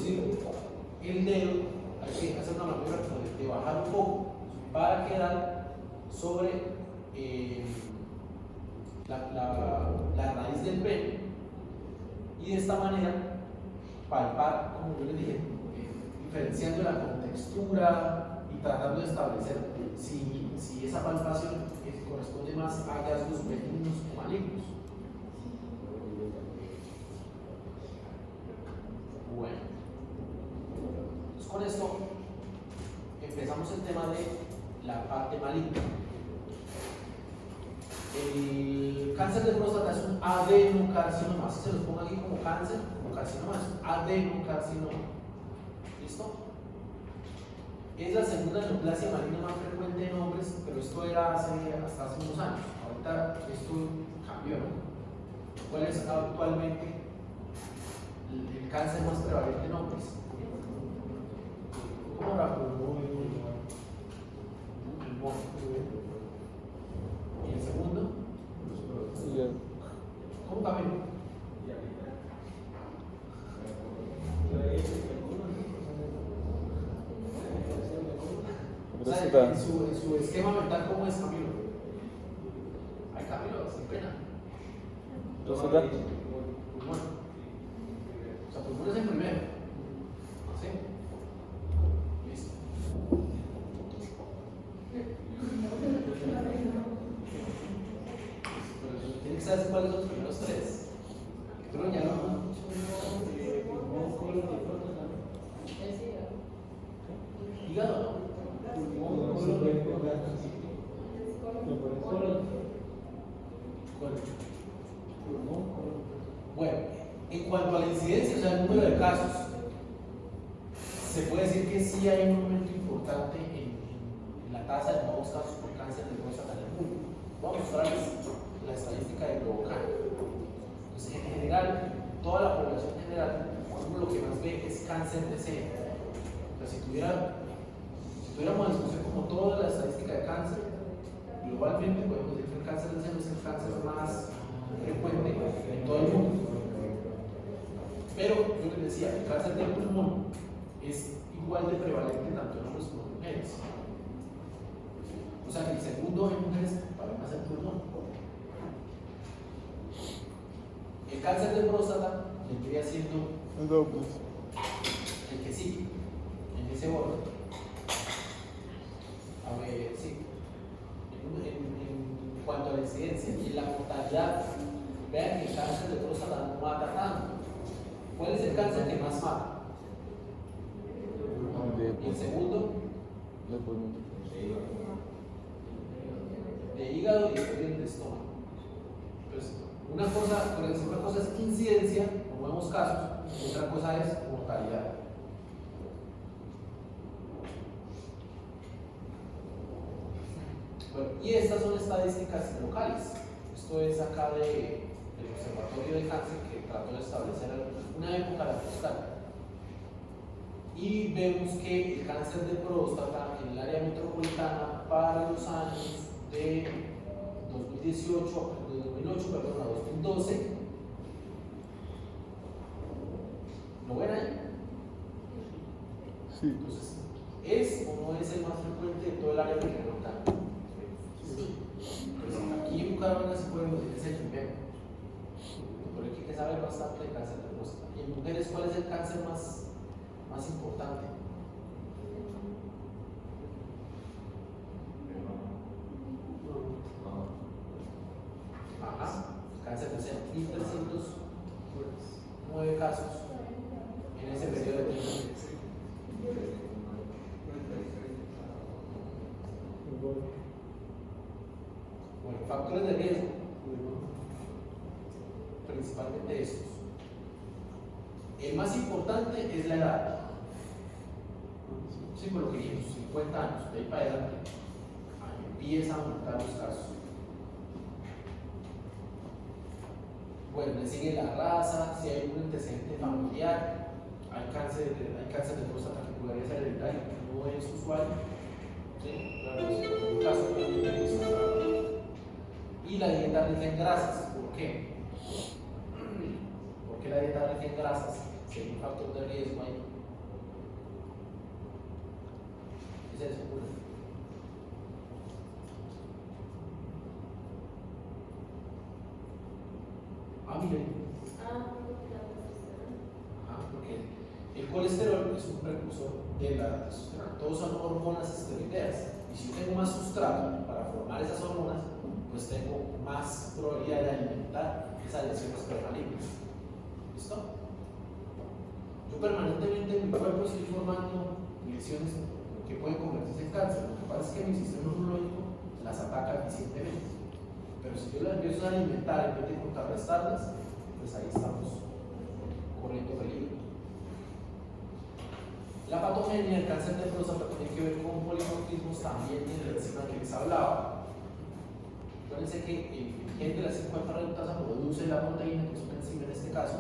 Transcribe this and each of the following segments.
introducir el dedo, hay que hacer una maniobra como de bajar un poco para quedar sobre la raíz del pene y de esta manera palpar, como yo les dije, diferenciándola con textura y tratando de establecer si esa palpación corresponde más a hallazgos benignos o malignos. Bueno, pues con esto empezamos el tema de la parte maligna. El cáncer de próstata es un adenocarcinoma, así se los pongo aquí como cáncer, como carcinoma, es un adenocarcinoma. ¿Listo? Es la segunda neoplasia maligna más frecuente en hombres, pero esto era hasta hace unos años. Ahorita esto cambió, ¿no? ¿Cuál es actualmente el cáncer más prevalente en hombres? ¿Cómo era? ¿Y el segundo? ¿Cómo cambió? O sea, en su esquema mental, ¿cómo es Camilo? Ay, Camilo, sin pena. ¿Próstata? Pulmón. O sea, pulmón es el primero. ¿Sí? Listo. Pero tiene que saber cuáles son los primeros tres. Pero ya no. Hígado, ¿no? Bueno, en cuanto a la incidencia, o sea, el número de casos, se puede decir que sí hay un aumento importante en la tasa de nuevos casos por cáncer de próstata en el mundo. Voy a mostrarles la estadística de Globocán. Entonces, en general, toda la población general, uno lo que más ve es cáncer de seno. O sea, si tuviéramos a discusión como toda la estadística de cáncer, globalmente podemos decir que el cáncer de seno es el cáncer más frecuente en todo el mundo. Pero yo les decía, el cáncer del pulmón es igual de prevalente tanto en hombres como en mujeres. O sea que el segundo en mujeres para más el pulmón. El cáncer de próstata vendría siendo el que sigue en ese orden. A ver, sí. En cuanto a la incidencia y la mortalidad, vean que el cáncer de próstata no mata tanto. ¿Cuál es el cáncer que más mata? ¿Y el segundo? De hígado y después del estómago. Entonces, una cosa es incidencia, como nuevos casos, y otra cosa es mortalidad. Bueno, y estas son estadísticas locales. Esto es acá del Observatorio de Cáncer que trató de establecer una época de la próstata. Y vemos que el cáncer de próstata en el área metropolitana para los años de 2008 a 2012, ¿lo ven ahí? Sí. Entonces, ¿es o no es el más frecuente de todo el área metropolitana? Pues aquí en Bucaramanga se puede decir es el primero. Por aquí que sabe bastante de cáncer de próstata. Y en mujeres, ¿cuál es el cáncer más importante? Ajá, cáncer de seno, 1.309 casos en ese periodo de tiempo. Bueno, factores de riesgo, principalmente estos. El más importante es la edad. Sí, por lo que dijimos, 50 años, de ahí para adelante, empiezan a aumentar los casos. Bueno, le sigue la raza, si hay un antecedente familiar, hay cáncer de próstata que podría ser hereditario, que no es usual. ¿Sí? Claro, es un caso que y la dieta rica en grasas, ¿por qué? Porque la dieta rica en grasas, si hay un factor de riesgo ahí. dice eso? Miren. Porque el colesterol es un precursor de la testosterona. Todos son hormonas esteroideas. Y si yo tengo más sustrato para formar esas hormonas, pues tengo más probabilidad de alimentar esas lesiones premalignas. ¿Listo? Yo permanentemente en mi cuerpo estoy formando lesiones que pueden convertirse en cáncer. Lo que pasa es que mi sistema inmunológico las ataca eficientemente. Pero si yo las empiezo a alimentar en vez de contrarrestarlas, pues ahí estamos corriendo peligro. La patogenia del cáncer de próstata tiene que ver con polimorfismos también en la enzima que les hablaba. Acuérdense que el gen de la 5-alfa reductasa produce la proteína, que es una enzima en este caso,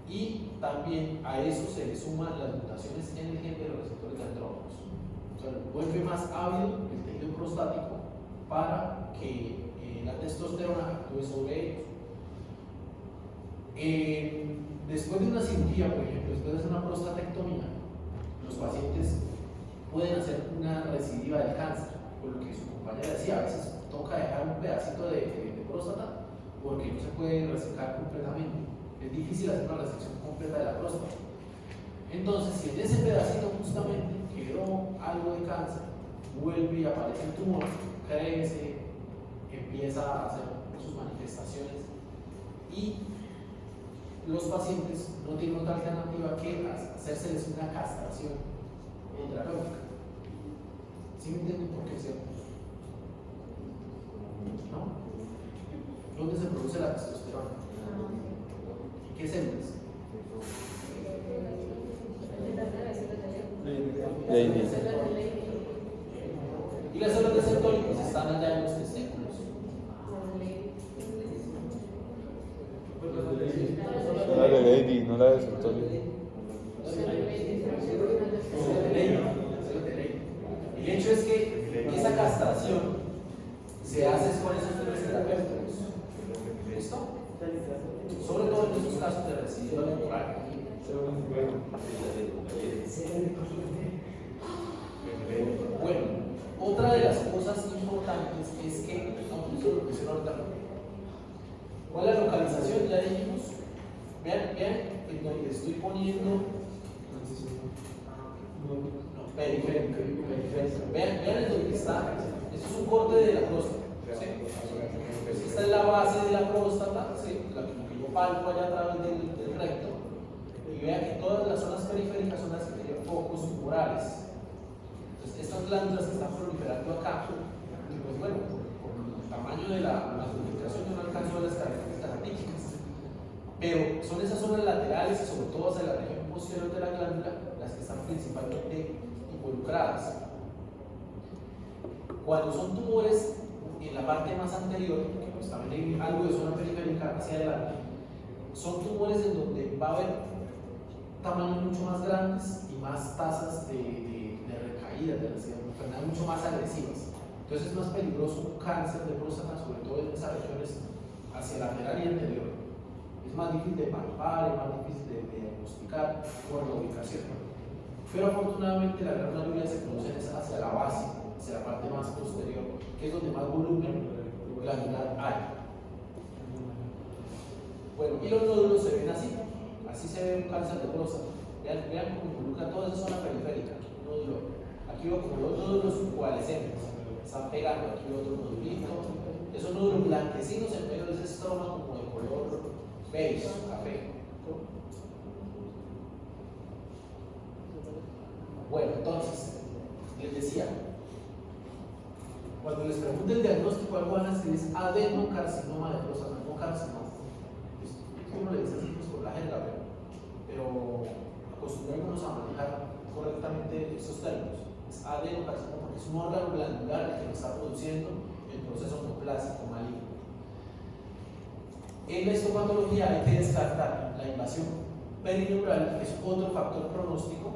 y también a eso se le suman las mutaciones en el gen de los receptores de andrógenos. O sea, vuelve más ávido el tejido prostático para que la testosterona actúe sobre ellos. Después de una cirugía, por ejemplo, después de hacer una prostatectomía, los pacientes pueden hacer una recidiva del cáncer, por lo que su compañera decía, a veces toca dejar un pedacito de próstata porque no se puede resecar completamente. Es difícil hacer una resección completa de la próstata. Entonces, si en ese pedacito justamente quedó algo de cáncer, vuelve y aparece el tumor, crece, empieza a hacer sus manifestaciones y los pacientes no tienen otra alternativa que hacérseles una castración terapéutica. ¿Sí me entienden por qué, cierto? ¿No? ¿Dónde se produce la testosterona? ¿Qué células? Y las células de sertólicos están allá en los testículos. No la de Lady, no la de Sertoli. El hecho es que esa castración se hace con esos fines terapéuticos. ¿Listo? Sobre todo en esos casos de residuo temporal. Bueno, otra de las cosas importantes es que, ¿cuál es la localización? Ya dijimos. Vean, en donde estoy poniendo periférica. Vean en donde está. Esto es un corte de la próstata. ¿Sí? Pues esta es la base de la próstata, ¿sí? La que yo palpo allá a través del recto. Y vean que todas las zonas periféricas son las que tienen focos tumorales. Entonces, estas glándulas que están proliferando acá, pues bueno, por el tamaño de la magnificación yo no alcanzo las características atípicas. Pero son esas zonas laterales y sobre todo hacia la región posterior de la glándula las que están principalmente involucradas. Cuando son tumores en la parte más anterior, que pues también hay algo de zona periférica hacia adelante, son tumores en donde va a haber tamaños mucho más grandes y más tasas de recaída de las enfermedades mucho más agresivas. Entonces es más peligroso un cáncer de próstata, sobre todo en esas regiones hacia lateral y anterior. Es más difícil de palpar, es más difícil de diagnosticar por la ubicación. Pero afortunadamente la gran mayoría se producen hacia la base, hacia la parte más posterior, que es donde más volumen glandular hay. Bueno, y los nódulos se ven así se ve un cáncer de próstata. Vean cómo involucra toda esa zona periférica. Aquí veo como dos nódulos coalescentes, están pegando aquí otro nodulito. Esos nódulos blanquecinos en medio de ese estroma como de color beige, café. Bueno, entonces, les decía, cuando les pregunte el diagnóstico, algo van a decir es adenocarcinoma de próstata, no carcinoma. ¿Cómo le dice así? Pues por la jerga, pero acostumbrémonos a manejar correctamente estos términos. Es adenocarcinoma porque es un órgano glandular el que lo está produciendo el proceso neoplásico maligno. En la histopatología hay que descartar la invasión perineural, que es otro factor pronóstico,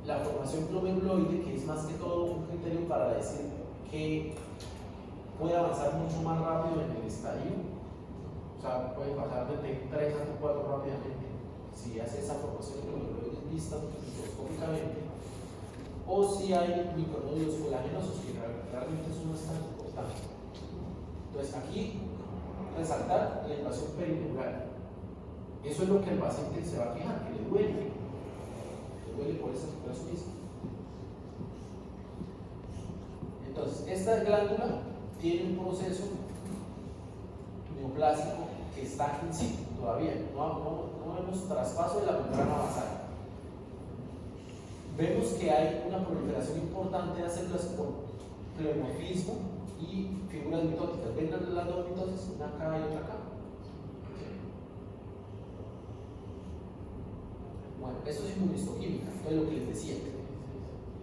la formación glomeruloide, que es más que todo un criterio para decir que puede avanzar mucho más rápido en el estadio, o sea, puede pasar de T3 a T4 rápidamente si hace esa formación glomeruloide vista microscópicamente. o si hay micronodulos colágenosos, que realmente eso no es tan importante. Entonces aquí resaltar la invasión perineural. Eso es lo que el paciente se va a quejar, que le duele por eso mismo. Entonces, esta glándula tiene un proceso neoplásico que está in situ todavía, no vemos traspaso de la membrana basal. Vemos que hay una proliferación importante de células con pleomorfismo y figuras mitóticas. ¿Ven las dos mitosis? Una acá y otra acá. Bueno, esto es inmunohistoquímica, entonces lo que les decía.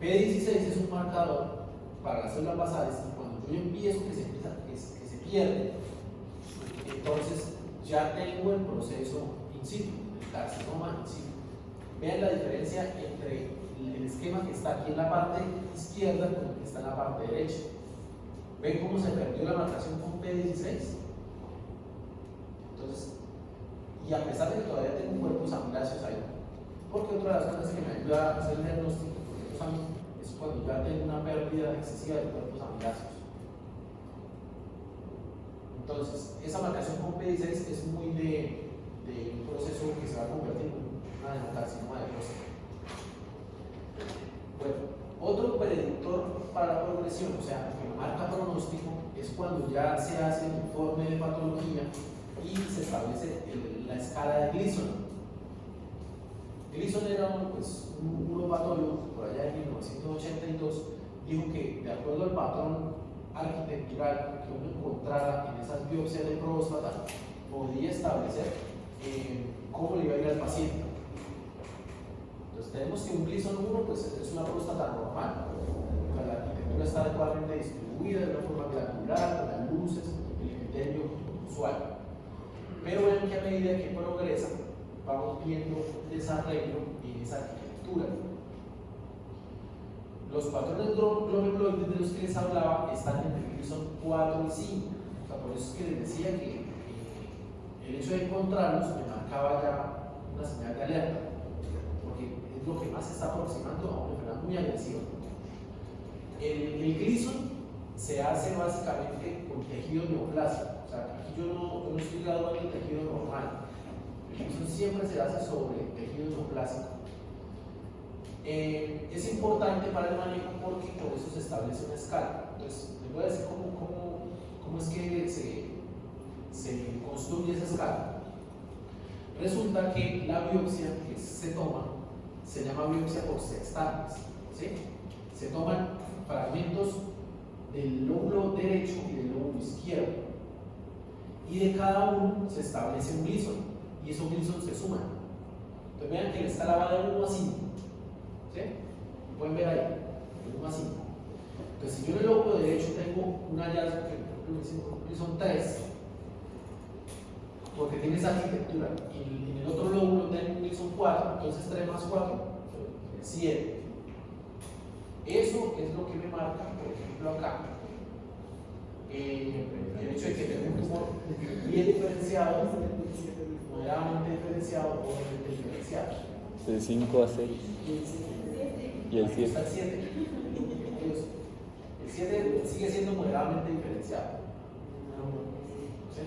P16 es un marcador para las células basales y cuando yo empiezo que se pierde, entonces ya tengo el proceso in situ, el carcinoma in situ. Vean la diferencia entre el esquema que está aquí en la parte izquierda con el que está en la parte derecha. ¿Ven cómo se perdió la marcación con P16? Entonces, y a pesar de que todavía tengo cuerpos amiláceos ahí, porque otra de las cosas que me ayuda a hacer el diagnóstico es cuando ya tengo una pérdida excesiva de cuerpos amiláceos. Entonces, esa marcación con P16 es muy de un proceso que se va a convertir en una adenocarcinoma de próstata. Bueno, otro predictor para la progresión, o sea, que marca pronóstico, es cuando ya se hace el informe de patología y se establece la escala de Gleason. Gleason era un uropatólogo por allá en 1982, dijo que de acuerdo al patrón arquitectural que uno encontrara en esas biopsias de próstata, podía establecer cómo le iba a ir al paciente. Entonces tenemos que un Gleason 1 pues, es una próstata normal, o sea, la arquitectura está adecuadamente distribuida de una forma glandular, con las luces, el epitelio usual. Pero ven que a medida que progresa, vamos viendo desarreglo en esa arquitectura. Los patrones globoloides de los que les hablaba están entre el Gleason 4 y 5. O sea, por eso es que les decía que el hecho de encontrarlos me marcaba ya una señal de alerta, porque es lo que más se está aproximando a una enfermedad muy agresiva. El Gleason se hace básicamente con tejido neoplásico. O sea, aquí yo no estoy graduando el tejido normal. Eso siempre se hace sobre tejido neoplásico. Es importante para el manejo porque por eso se establece una escala. Entonces, les voy a decir cómo es que se construye esa escala. Resulta que la biopsia que se toma se llama biopsia por sextantes, ¿sí? Se toman fragmentos del lóbulo derecho y del lóbulo izquierdo, y de cada uno se establece un Gleason, y esos Gleason se suman. Entonces vean que la escala va de 1 a 5, ¿sí? Pueden ver ahí, de 1 a 5. Entonces si yo en el lóbulo derecho tengo un hallazgo que creo que un Gleason 3, porque tiene esa arquitectura, y en el otro lóbulo tengo un Gleason 4, entonces 3 más 4, 7. Eso es lo que me marca, por ejemplo acá, el hecho de que tengo un tumor bien diferenciado, moderadamente diferenciado o moderadamente diferenciado. De 5 a 6. Y el 7. Está el 7. El 7 sigue siendo moderadamente diferenciado. ¿Sí?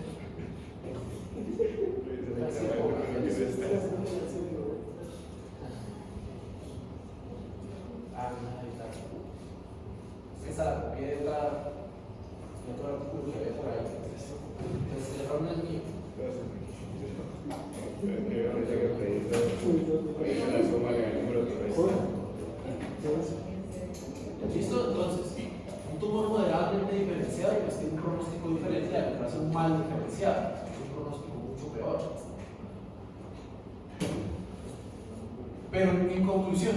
Esta la copié de otro artículo que había por ahí. Entonces, el error no es mío. ¿Listo? Entonces, un tumor moderadamente diferenciado pues tiene un pronóstico diferente a que va a ser un mal diferenciado, es un pronóstico mucho peor. Pero en conclusión,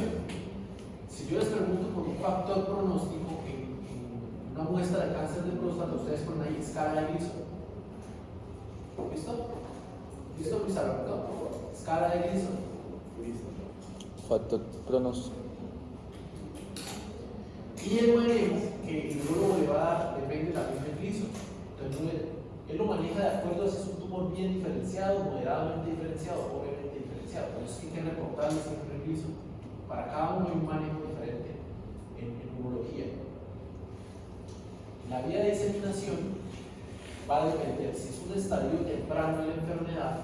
si yo les pregunto por un factor pronóstico en una muestra de cáncer de próstata, ustedes ponen ahí escala de Gleason. ¿Listo? ¿Listo, Luis Alberto? Escala de Gleason. Factor pronóstico. Y el manejo que el urologo le va a dar depende también del Gleason. Entonces, él lo maneja de acuerdo a si es un tumor bien diferenciado, moderadamente diferenciado o obviamente diferenciado. Por eso es que hay que reportarle siempre el Gleason. Para cada uno hay un manejo diferente en urología. La vía de diseminación va a depender si es un estadio temprano de la enfermedad,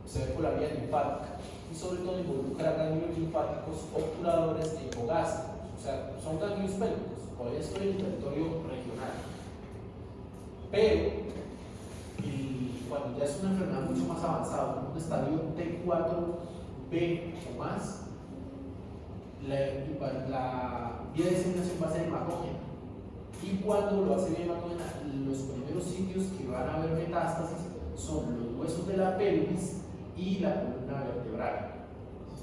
se ve por la vía linfática y sobre todo involucra ganglios linfáticos obturadores e hipogástricos, o sea, son ganglios pélvicos, todavía estoy en el territorio regional. Pero cuando ya es una enfermedad mucho más avanzada, un estadio T4B o más, la vía de diseminación va a ser hematógena. Y cuando lo hace bien hematógena, los primeros sitios que van a haber metástasis son los huesos de la pelvis y la columna vertebral.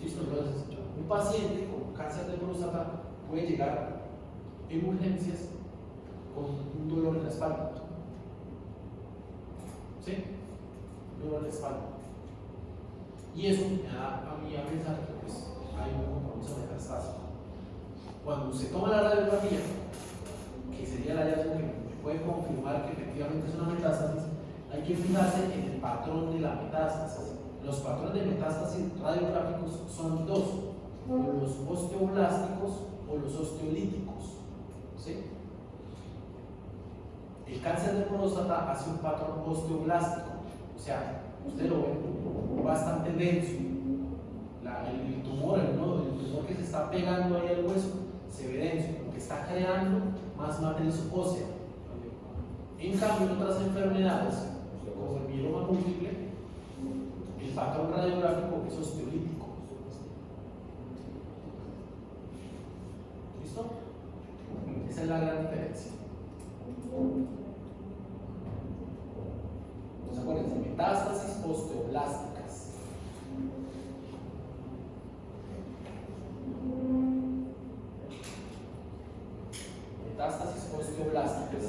¿Listo? Entonces, un paciente con cáncer de próstata puede llegar en urgencias con un dolor en la espalda. ¿Sí? Un dolor en la espalda. Y eso me da a mí a pensar que pues, hay un compromiso metastásico. Cuando se toma la radiografía, que sería el hallazgo que puede confirmar que efectivamente es una metástasis, hay que fijarse en el patrón de la metástasis. Los patrones de metástasis radiográficos son dos, o los osteoblásticos o los osteolíticos. ¿Sí? El cáncer de próstata hace un patrón osteoblástico, o sea, usted lo ve bastante denso. El tumor, el tumor que se está pegando ahí al hueso, se ve denso, porque está creando más matriz ósea. En cambio, en otras enfermedades, como el mieloma múltiple, el patrón radiográfico es osteolítico. ¿Listo? Esa es la gran diferencia. Entonces, acuérdense, metástasis osteoblásticas. Metástasis osteoblásticas.